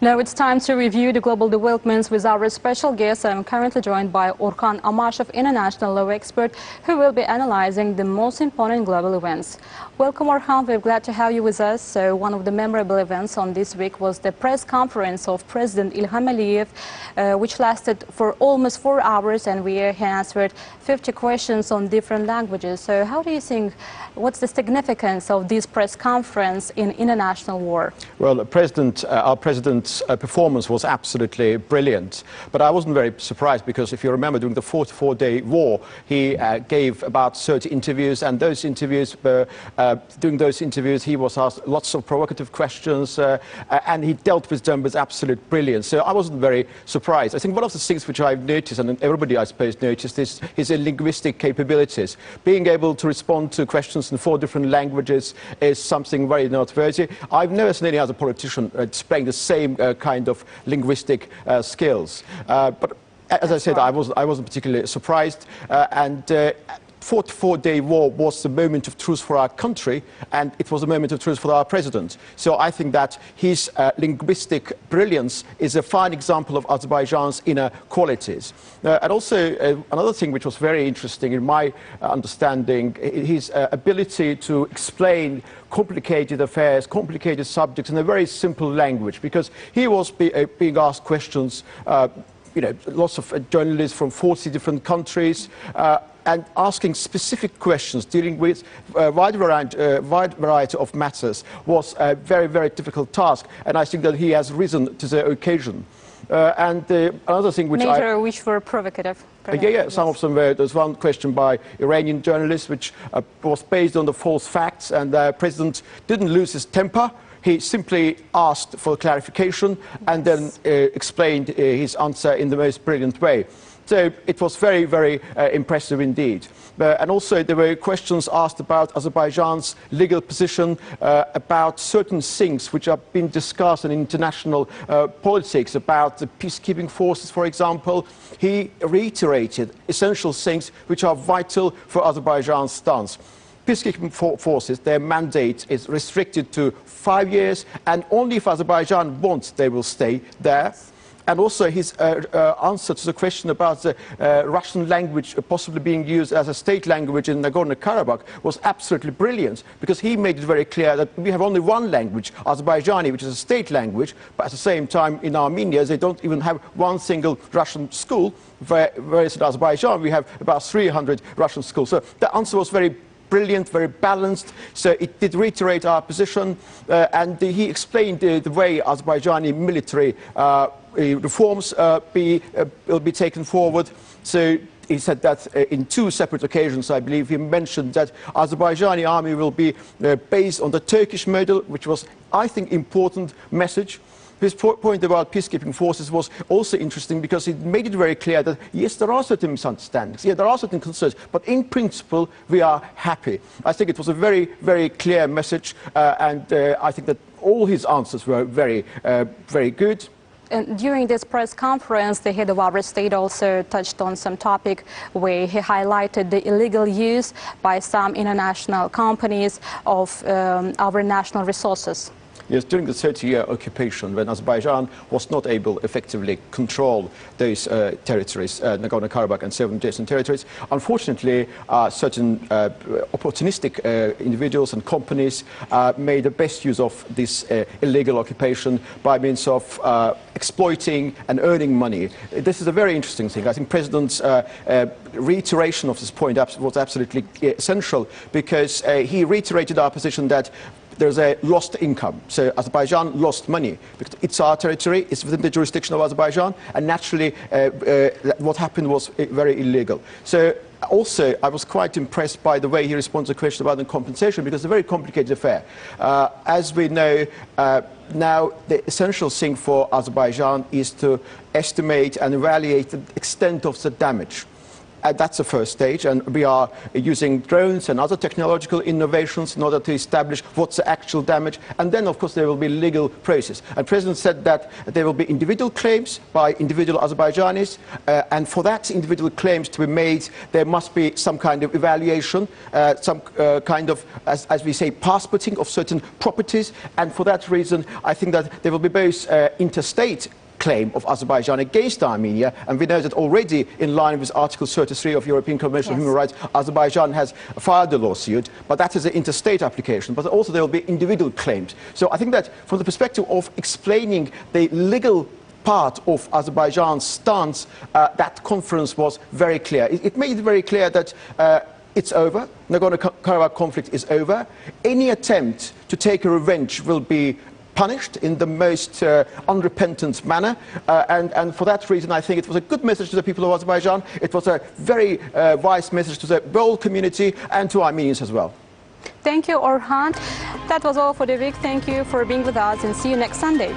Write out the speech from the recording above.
Now it's time to review the global developments with our special guest. I'm currently joined by Orhan Amashev, international law expert, who will be analyzing the most important global events. Welcome, Orhan. We're glad to have you with us. So one of the memorable events on this week was the press conference of President Ilham Aliyev, which lasted for almost 4 hours, and we answered 50 questions on different languages. So how do you think, what's the significance of this press conference in international war? Well, our president's performance was absolutely brilliant, but I wasn't very surprised because if you remember, during the 44-day war, he gave about 30 interviews, and those interviews, during those interviews, he was asked lots of provocative questions, and he dealt with them with absolute brilliance. So I wasn't very surprised. I think one of the things which I've noticed, and everybody I suppose noticed, is his linguistic capabilities. Being able to respond to questions in 4 different languages is something very noteworthy. I've never seen any other politician displaying the same kind of linguistic skills. But as I said, I wasn't particularly surprised. 44-day war was the moment of truth for our country, and it was a moment of truth for our president. So I think that his linguistic brilliance is a fine example of Azerbaijan's inner qualities. And also, another thing which was very interesting in my understanding, his ability to explain complicated affairs, complicated subjects in a very simple language, because he was being asked questions, lots of journalists from 40 different countries, and asking specific questions, dealing with a wide variety of matters, was a very, very difficult task. And I think that he has risen to the occasion. Another thing which which were provocative. Yes. Some of them were. There's one question by Iranian journalists which was based on the false facts, and the president didn't lose his temper. He simply asked for clarification and then explained his answer in the most brilliant way. So it was very, very impressive indeed. And also there were questions asked about Azerbaijan's legal position, about certain things which have been discussed in international politics, about the peacekeeping forces, for example. He reiterated essential things which are vital for Azerbaijan's stance. Peacekeeping forces, their mandate is restricted to 5 years, and only if Azerbaijan wants, they will stay there. And also his answer to the question about the Russian language possibly being used as a state language in Nagorno-Karabakh was absolutely brilliant, because he made it very clear that we have only one language, Azerbaijani, which is a state language, but at the same time in Armenia they don't even have one single Russian school, whereas in Azerbaijan we have about 300 Russian schools. So the answer was very brilliant, very balanced, so it did reiterate our position, and he explained the way Azerbaijani military reforms will be taken forward. So he said that in 2 separate occasions, I believe, he mentioned that Azerbaijani army will be based on the Turkish model, which was, I think, important message. His point about peacekeeping forces was also interesting, because he made it very clear that, yes, there are certain misunderstandings, yeah, there are certain concerns, but in principle, we are happy. I think it was a very, very clear message, and I think that all his answers were very, very good. And during this press conference, the head of our state also touched on some topic where he highlighted the illegal use by some international companies of our national resources. Yes, during the 30-year occupation, when Azerbaijan was not able to effectively control those territories, Nagorno-Karabakh and 7 adjacent territories, unfortunately, certain opportunistic individuals and companies made the best use of this illegal occupation by means of exploiting and earning money. This is a very interesting thing. I think President's reiteration of this point was absolutely essential, because he reiterated our position that there's a lost income. So Azerbaijan lost money because it's our territory, it's within the jurisdiction of Azerbaijan, and naturally what happened was very illegal. So also, I was quite impressed by the way he responded to the question about the compensation, because it's a very complicated affair. As we know, now the essential thing for Azerbaijan is to estimate and evaluate the extent of the damage. That's the first stage, and we are using drones and other technological innovations in order to establish what's the actual damage. And then, of course, there will be legal process. And the President said that there will be individual claims by individual Azerbaijanis, and for that individual claims to be made, there must be some kind of evaluation, some kind of, as we say, passporting of certain properties. And for that reason, I think that there will be both interstate claim of Azerbaijan against Armenia, and we know that already in line with Article 33 of European Convention on Human Rights, Azerbaijan has filed a lawsuit, but that is an interstate application, but also there will be individual claims. So I think that from the perspective of explaining the legal part of Azerbaijan's stance, that conference was very clear. It made it very clear that it's over. Nagorno-Karabakh conflict is over. Any attempt to take a revenge will be punished in the most unrepentant manner, and for that reason I think it was a good message to the people of Azerbaijan. It was a very wise message to the world community and to Armenians as well. Thank you, Orhan. That was all for the week. Thank you for being with us, and see you next Sunday.